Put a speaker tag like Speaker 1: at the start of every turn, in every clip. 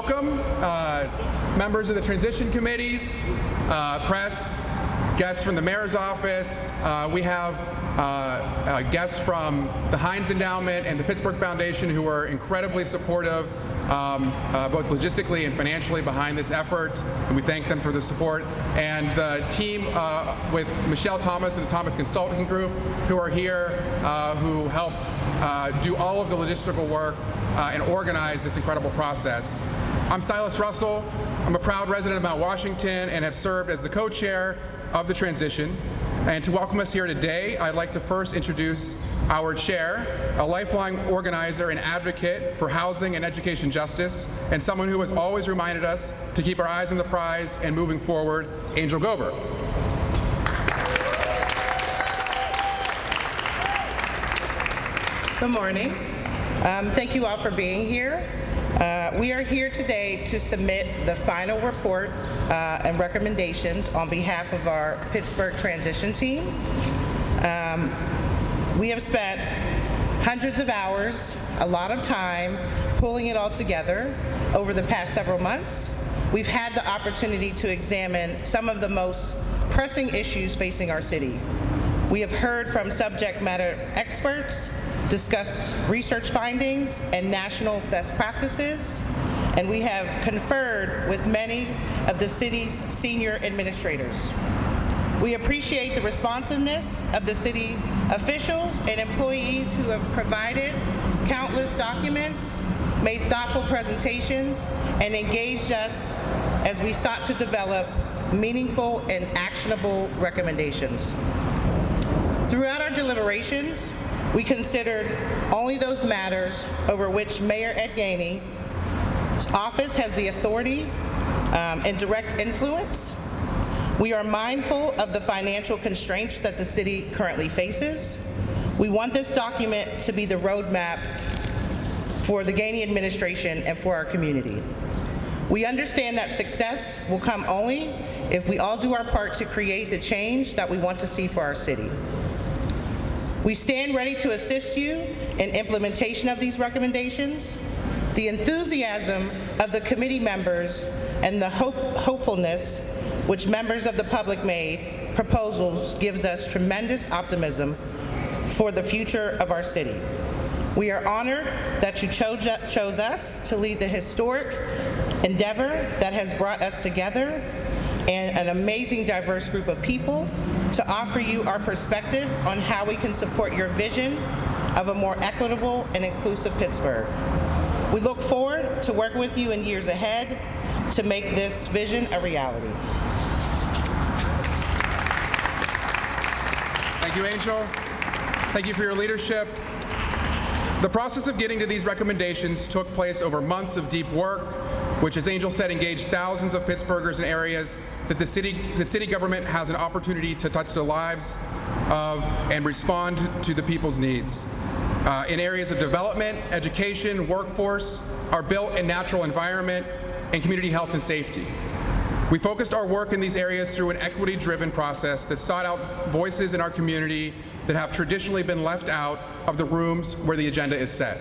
Speaker 1: welcome members of the transition committees, press, guests from the mayor's office. We have guests from the Heinz Endowment and the Pittsburgh Foundation who are incredibly supportive, both logistically and financially behind this effort, and we thank them for the support. And the team with Michelle Thomas and the Thomas Consulting Group who are here, who helped do all of the logistical work and organize this incredible process. I'm Silas Russell. I'm a proud resident of Mount Washington and have served as the co-chair of the transition. And to welcome us here today, I'd like to first introduce our chair, a lifelong organizer and advocate for housing and education justice, and someone who has always reminded us to keep our eyes on the prize and moving forward, Angel Gober.
Speaker 2: Good morning. Thank you all for being here. We are here today to submit the final report and recommendations on behalf of our Pittsburgh transition team. We have spent hundreds of hours, a lot of time, pulling it all together over the past several months. We've had the opportunity to examine some of the most pressing issues facing our city. We have heard from subject matter experts, discussed research findings and national best practices, and we have conferred with many of the city's senior administrators. We appreciate the responsiveness of the city officials and employees who have provided countless documents, made thoughtful presentations, and engaged us as we sought to develop meaningful and actionable recommendations. Throughout our deliberations, we considered only those matters over which Mayor Ed Gainey's office has the authority and direct influence. We are mindful of the financial constraints that the city currently faces. We want this document to be the roadmap for the Gainey administration and for our community. We understand that success will come only if we all do our part to create the change that we want to see for our city. We stand ready to assist you in implementation of these recommendations. The enthusiasm of the committee members and the hopefulness which members of the public made proposals gives us tremendous optimism for the future of our city. We are honored that you chose us to lead the historic endeavor that has brought us together and an amazing diverse group of people to offer you our perspective on how we can support your vision of a more equitable and inclusive Pittsburgh. We look forward to working with you in years ahead to make this vision a reality.
Speaker 1: Thank you, Angel. Thank you for your leadership. The process of getting to these recommendations took place over months of deep work, which, as Angel said, engaged thousands of Pittsburghers in areas that the city government has an opportunity to touch the lives of and respond to the people's needs. In areas of development, education, workforce, our built and natural environment, and community health and safety. We focused our work in these areas through an equity-driven process that sought out voices in our community that have traditionally been left out of the rooms where the agenda is set.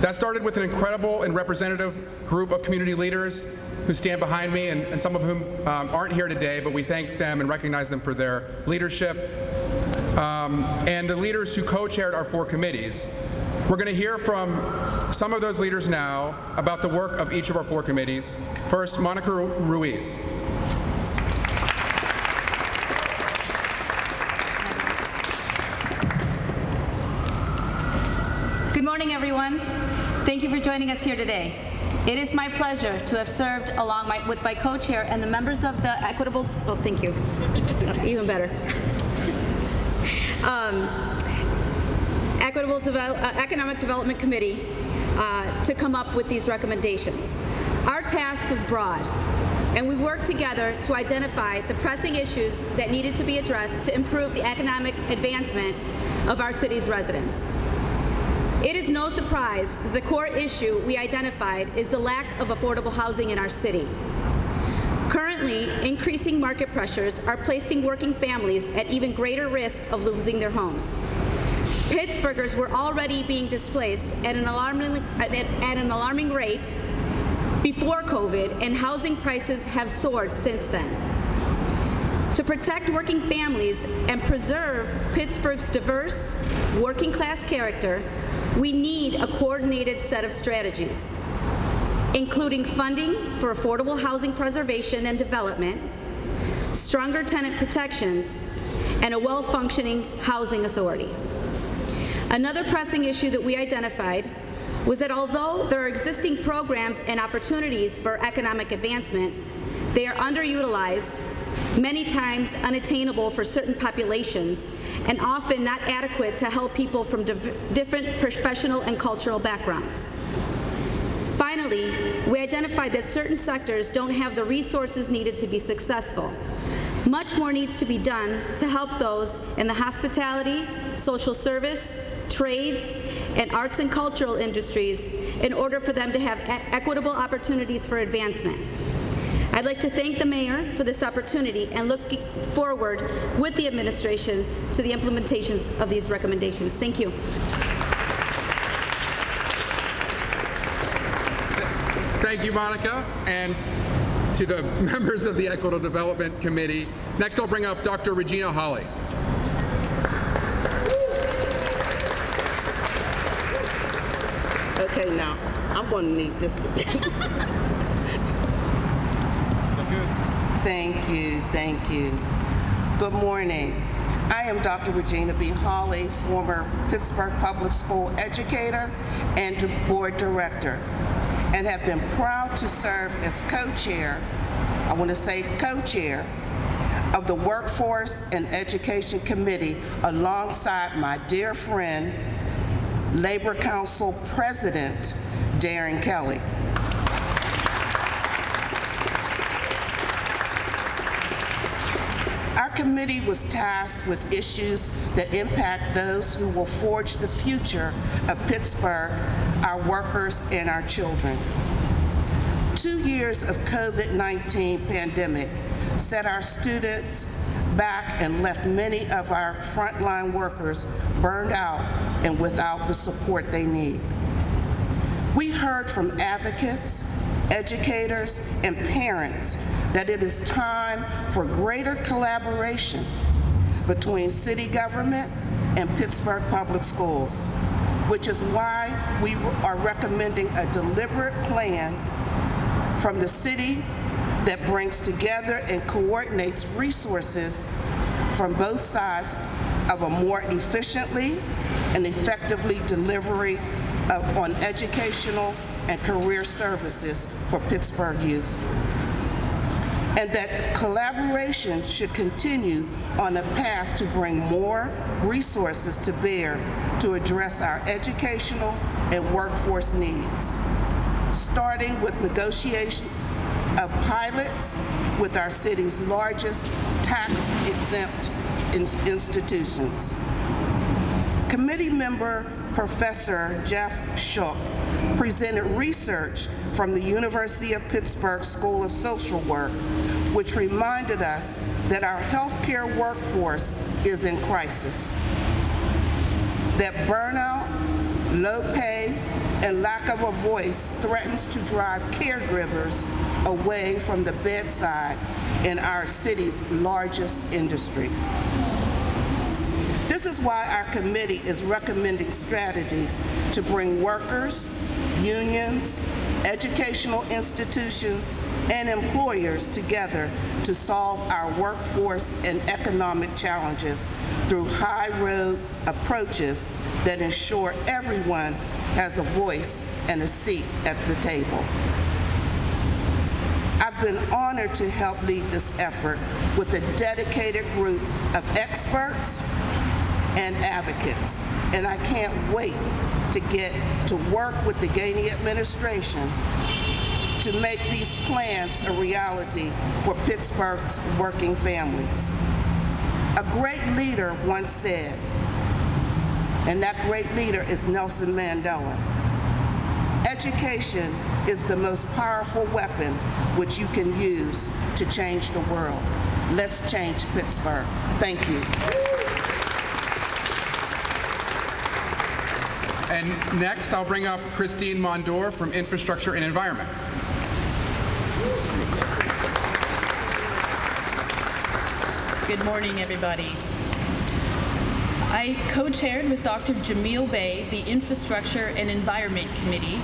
Speaker 1: That started with an incredible and representative group of community leaders who stand behind me, and some of whom aren't here today, but we thank them and recognize them for their leadership, and the leaders who co-chaired our 4 committees. We're going to hear from some of those leaders now about the work of each of our 4 committees. First, Monica Ruiz.
Speaker 3: Good morning, everyone. Thank you for joining us here today. It is my pleasure to have served along with my co-chair and the members of the Equitable, thank you, even better. Economic Development Committee to come up with these recommendations. Our task was broad, and we worked together to identify the pressing issues that needed to be addressed to improve the economic advancement of our city's residents. It is no surprise that the core issue we identified is the lack of affordable housing in our city. Currently, increasing market pressures are placing working families at even greater risk of losing their homes. Pittsburghers were already being displaced at an alarming rate before COVID, and housing prices have soared since then. To protect working families and preserve Pittsburgh's diverse, working-class character, we need a coordinated set of strategies, including funding for affordable housing preservation and development, stronger tenant protections, and a well-functioning housing authority. Another pressing issue that we identified was that although there are existing programs and opportunities for economic advancement, they are underutilized, many times unattainable for certain populations, and often not adequate to help people from different professional and cultural backgrounds. Finally, we identified that certain sectors don't have the resources needed to be successful. Much more needs to be done to help those in the hospitality, social service, trades, and arts and cultural industries in order for them to have equitable opportunities for advancement. I'd like to thank the mayor for this opportunity and look forward with the administration to the implementations of these recommendations. Thank you.
Speaker 1: Thank you, Monica, and to the members of the Equitable Development Committee. Next, I'll bring up Dr. Regina Hawley.
Speaker 4: Okay, now, I'm going to need this to be. Thank you. Good morning. I am Dr. Regina B. Hawley, former Pittsburgh Public School educator and board director, and have been proud to serve as co-chair, I want to say co-chair, of the Workforce and Education Committee alongside my dear friend, Labor Council President Darren Kelly. Our committee was tasked with issues that impact those who will forge the future of Pittsburgh, our workers, and our children. 2 years of COVID-19 pandemic set our students back and left many of our frontline workers burned out and without the support they need. We heard from advocates, educators, and parents that it is time for greater collaboration between city government and Pittsburgh Public Schools, which is why we are recommending a deliberate plan from the city that brings together and coordinates resources from both sides of a more efficiently and effectively delivery on educational and career services for Pittsburgh youth. And that collaboration should continue on a path to bring more resources to bear to address our educational and workforce needs, starting with negotiation of pilots with our city's largest tax-exempt institutions. Committee member Professor Jeff Shook presented research from the University of Pittsburgh School of Social Work, which reminded us that our healthcare workforce is in crisis, that burnout, low pay, and lack of a voice threatens to drive caregivers away from the bedside in our city's largest industry. This is why our committee is recommending strategies to bring workers, unions, educational institutions, and employers together to solve our workforce and economic challenges through high-road approaches that ensure everyone has a voice and a seat at the table. I've been honored to help lead this effort with a dedicated group of experts and advocates, and I can't wait to get to work with the Gainey administration to make these plans a reality for Pittsburgh's working families. A great leader once said, and that great leader is Nelson Mandela, education is the most powerful weapon which you can use to change the world. Let's change Pittsburgh. Thank you.
Speaker 1: And next, I'll bring up Christine Mondor from Infrastructure and Environment.
Speaker 5: Good morning, everybody. I co-chaired with Dr. Jamil Bey the Infrastructure and Environment Committee.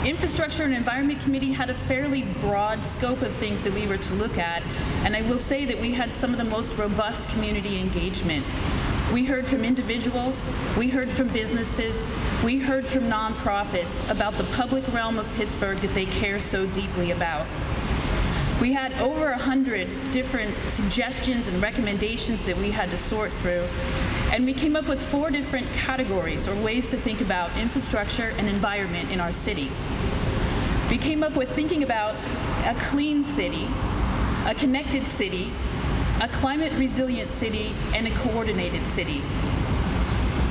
Speaker 5: Infrastructure and Environment Committee had a fairly broad scope of things that we were to look at, and I will say that we had some of the most robust community engagement. We heard from individuals, we heard from businesses, we heard from nonprofits about the public realm of Pittsburgh that they care so deeply about. We had over 100 different suggestions and recommendations that we had to sort through, and we came up with 4 different categories or ways to think about infrastructure and environment in our city. We came up with thinking about a clean city, a connected city, a climate resilient city, and a coordinated city.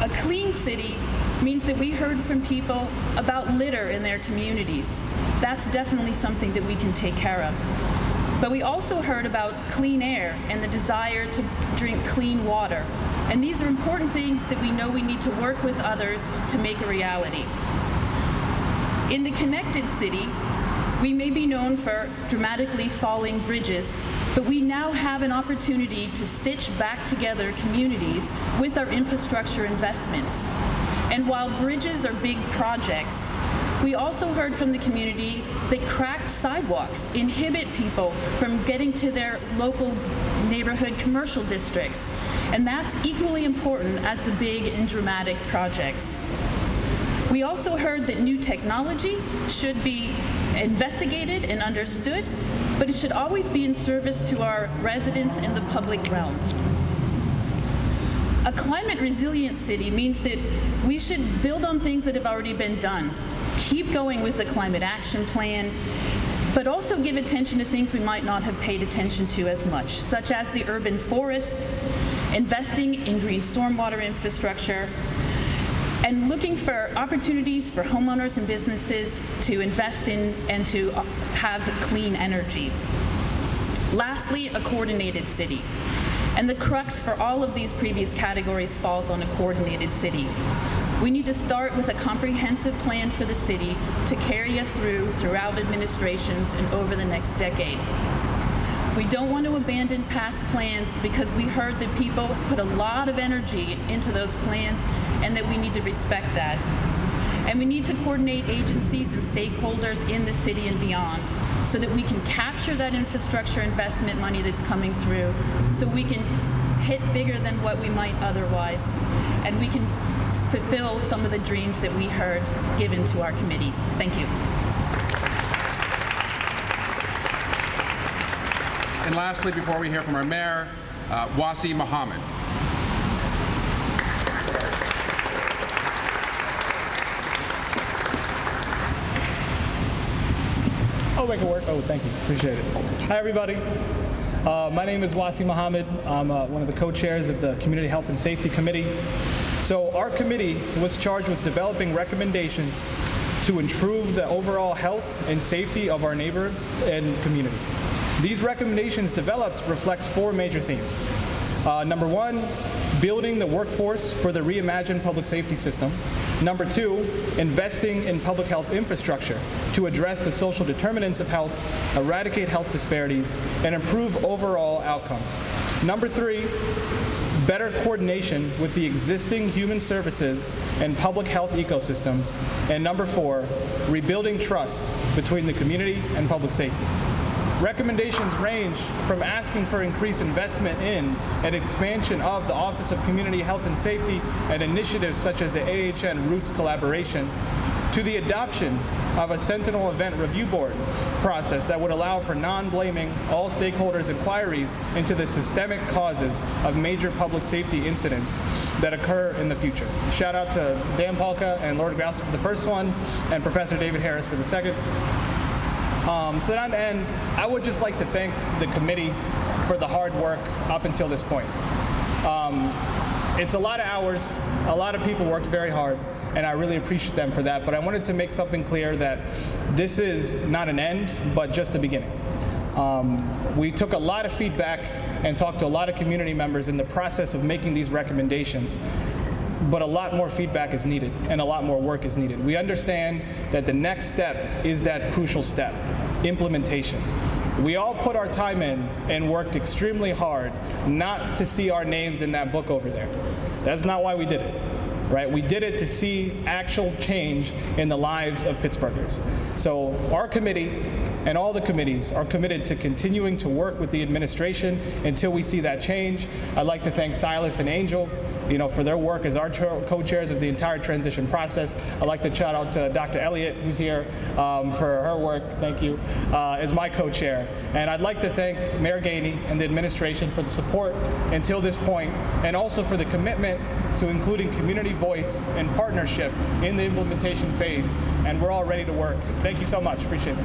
Speaker 5: A clean city means that we heard from people about litter in their communities. That's definitely something that we can take care of. But we also heard about clean air and the desire to drink clean water. And these are important things that we know we need to work with others to make a reality. In the connected city, we may be known for dramatically falling bridges, but we now have an opportunity to stitch back together communities with our infrastructure investments. And while bridges are big projects, we also heard from the community that cracked sidewalks inhibit people from getting to their local neighborhood commercial districts. And that's equally important as the big and dramatic projects. We also heard that new technology should be investigated and understood, but it should always be in service to our residents and the public realm. A climate resilient city means that we should build on things that have already been done, keep going with the climate action plan, but also give attention to things we might not have paid attention to as much, such as the urban forest, investing in green stormwater infrastructure, and looking for opportunities for homeowners and businesses to invest in and to have clean energy. Lastly, a coordinated city. And the crux for all of these previous categories falls on a coordinated city. We need to start with a comprehensive plan for the city to carry us throughout administrations and over the next decade. We don't want to abandon past plans because we heard that people put a lot of energy into those plans and that we need to respect that. And we need to coordinate agencies and stakeholders in the city and beyond so that we can capture that infrastructure investment money that's coming through, so we can hit bigger than what we might otherwise, and we can fulfill some of the dreams that we heard given to our committee. Thank you.
Speaker 1: And lastly, before we hear from our mayor, Wasi Muhammad.
Speaker 6: I'll make it work. Oh, thank you. Appreciate it. Hi, everybody. My name is Wasi Muhammad. I'm one of the co-chairs of the Community Health and Safety Committee. So our committee was charged with developing recommendations to improve the overall health and safety of our neighborhoods and community. These recommendations developed reflect 4 major themes. Number 1, building the workforce for the reimagined public safety system. Number 2, investing in public health infrastructure to address the social determinants of health, eradicate health disparities, and improve overall outcomes. Number 3, better coordination with the existing human services and public health ecosystems. And number 4, rebuilding trust between the community and public safety. Recommendations range from asking for increased investment in and expansion of the Office of Community Health and Safety and initiatives such as the AHN Roots collaboration, to the adoption of a Sentinel Event Review Board process that would allow for non-blaming all stakeholders' inquiries into the systemic causes of major public safety incidents that occur in the future. Shout out to Dan Palka and Lord Grouse for the first one, and Professor David Harris for the second. So to that end, I would just like to thank the committee for the hard work up until this point. It's a lot of hours, a lot of people worked very hard, and I really appreciate them for that, but I wanted to make something clear that this is not an end, but just a beginning. We took a lot of feedback and talked to a lot of community members in the process of making these recommendations, but a lot more feedback is needed and a lot more work is needed. We understand that the next step is that crucial step. implementation. We all put our time in and worked extremely hard not to see our names in that book over there. That's not why we did it, right? We did it to see actual change in the lives of Pittsburghers. So our committee and all the committees are committed to continuing to work with the administration until we see that change. I'd like to thank Silas and Angel, for their work as our co-chairs of the entire transition process. I'd like to shout out to Dr. Elliott, who's here, for her work, thank you, as my co-chair. And I'd like to thank Mayor Gainey and the administration for the support until this point, and also for the commitment to including community voice and partnership in the implementation phase. And we're all ready to work. Thank you so much, appreciate it.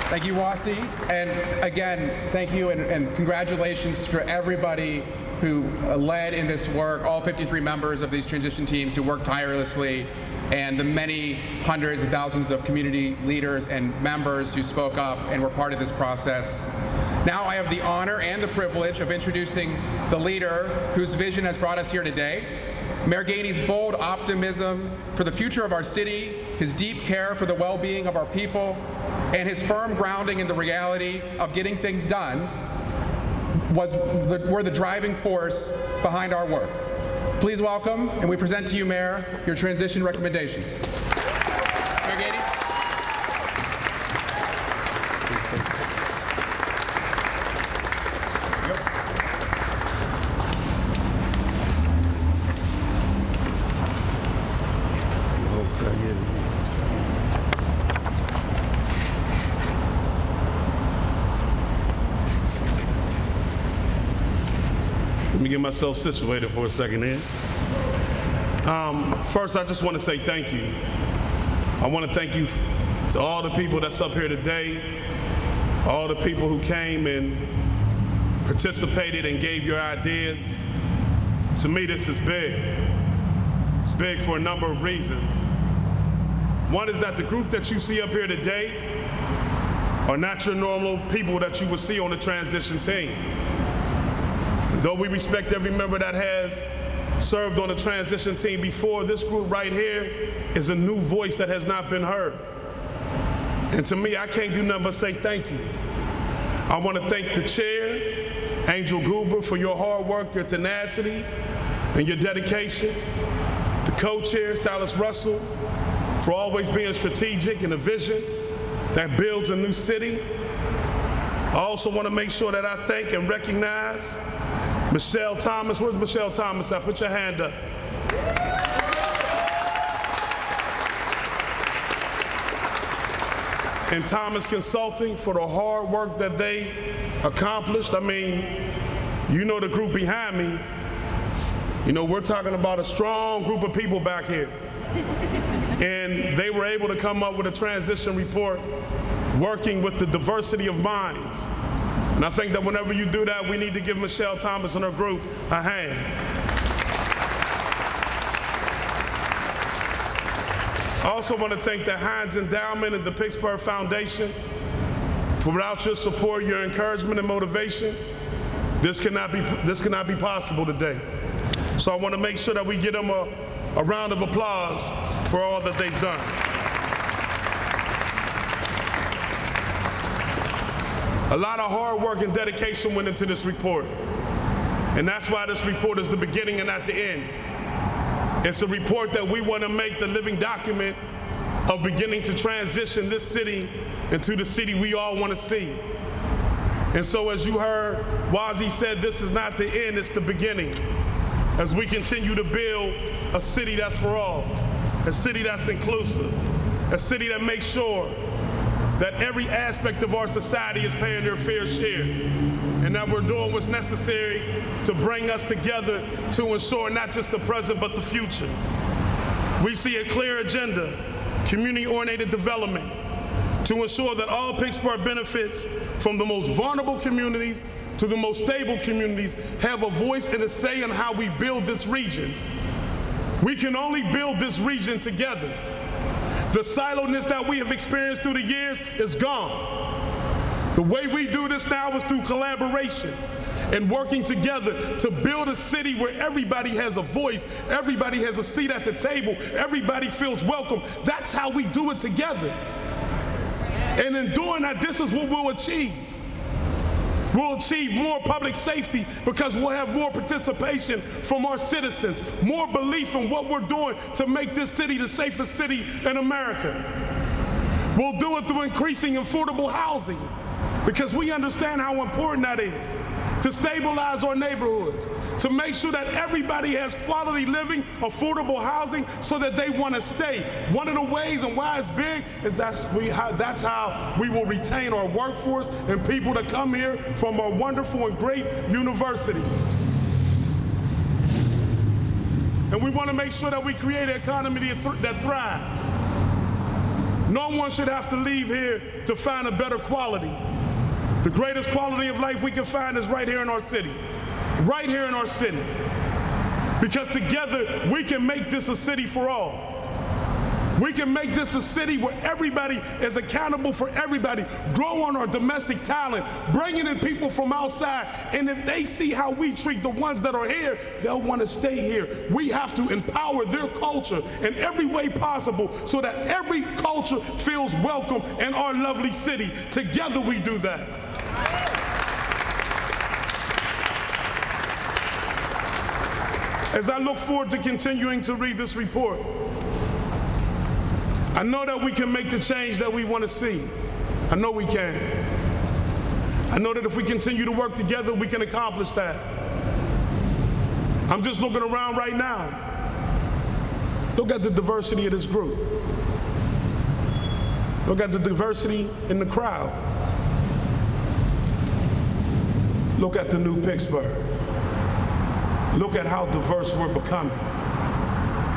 Speaker 1: Thank you, Wasi. And again, thank you and congratulations to everybody who led in this work, all 53 members of these transition teams who worked tirelessly, and the many hundreds and thousands of community leaders and members who spoke up and were part of this process. Now I have the honor and the privilege of introducing the leader whose vision has brought us here today. Mayor Gainey's bold optimism for the future of our city, his deep care for the well-being of our people, and his firm grounding in the reality of getting things done were the driving force behind our work. Please welcome, and we present to you, Mayor, your transition recommendations. Mayor Gainey.
Speaker 7: Let me get myself situated for a second here. First, I just want to say thank you. I want to thank you to all the people that's up here today, all the people who came and participated and gave your ideas. To me, this is big. It's big for a number of reasons. One is that the group that you see up here today are not your normal people that you would see on the transition team. Though we respect every member that has served on the transition team before, this group right here is a new voice that has not been heard. And to me, I can't do nothing but say thank you. I want to thank the chair, Angel Goober, for your hard work, your tenacity, and your dedication. The co-chair, Silas Russell, for always being strategic in a vision that builds a new city. I also want to make sure that I thank and recognize Michelle Thomas. Where's Michelle Thomas at? Put your hand up. And Thomas Consulting for the hard work that they accomplished. I mean, you know the group behind me. You know, we're talking about a strong group of people back here. And they were able to come up with a transition report working with the diversity of minds. And I think that whenever you do that, we need to give Michelle Thomas and her group a hand. I also want to thank the Heinz Endowment and the Pittsburgh Foundation. For without your support, your encouragement and motivation, this cannot be possible today. So I want to make sure that we give them a round of applause for all that they've done. A lot of hard work and dedication went into this report. And that's why this report is the beginning and not the end. It's a report that we want to make the living document of beginning to transition this city into the city we all want to see. And so as you heard, Wasi said, this is not the end, it's the beginning. As we continue to build a city that's for all, a city that's inclusive, a city that makes sure that every aspect of our society is paying their fair share, and that we're doing what's necessary to bring us together to ensure not just the present, but the future. We see a clear agenda, community-oriented development, to ensure that all Pittsburgh benefits, from the most vulnerable communities to the most stable communities, have a voice and a say in how we build this region. We can only build this region together. The siloness that we have experienced through the years is gone. The way we do this now is through collaboration. and working together to build a city where everybody has a voice, everybody has a seat at the table, everybody feels welcome. That's how we do it together. And in doing that, this is what we'll achieve. We'll achieve more public safety because we'll have more participation from our citizens, more belief in what we're doing to make this city the safest city in America. We'll do it through increasing affordable housing because we understand how important that is to stabilize our neighborhoods, to make sure that everybody has quality living, affordable housing so that they want to stay. One of the ways and why it's big is that's how we will retain our workforce and people that come here from our wonderful and great universities. And we want to make sure that we create an economy that thrives. No one should have to leave here to find a better quality. The greatest quality of life we can find is right here in our city. Right here in our city. Because together we can make this a city for all. We can make this a city where everybody is accountable for everybody, grow on our domestic talent, bringing in people from outside, and if they see how we treat the ones that are here, they'll want to stay here. We have to empower their culture in every way possible so that every culture feels welcome in our lovely city. Together we do that. As I look forward to continuing to read this report, I know that we can make the change that we want to see. I know we can. I know that if we continue to work together, we can accomplish that. I'm just looking around right now. Look at the diversity of this group. Look at the diversity in the crowd. Look at the new Pittsburgh. Look at how diverse we're becoming.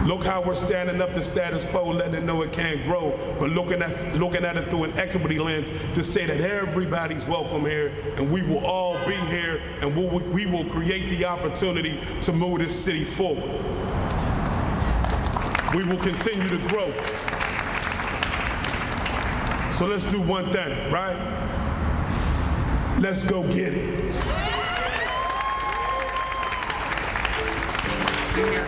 Speaker 7: Look how we're standing up to status quo, letting it know it can't grow, but looking at it through an equity lens to say that everybody's welcome here, and we will all be here, and we will create the opportunity to move this city forward. We will continue to grow. So let's do one thing, right? Let's go get it.
Speaker 4: Here.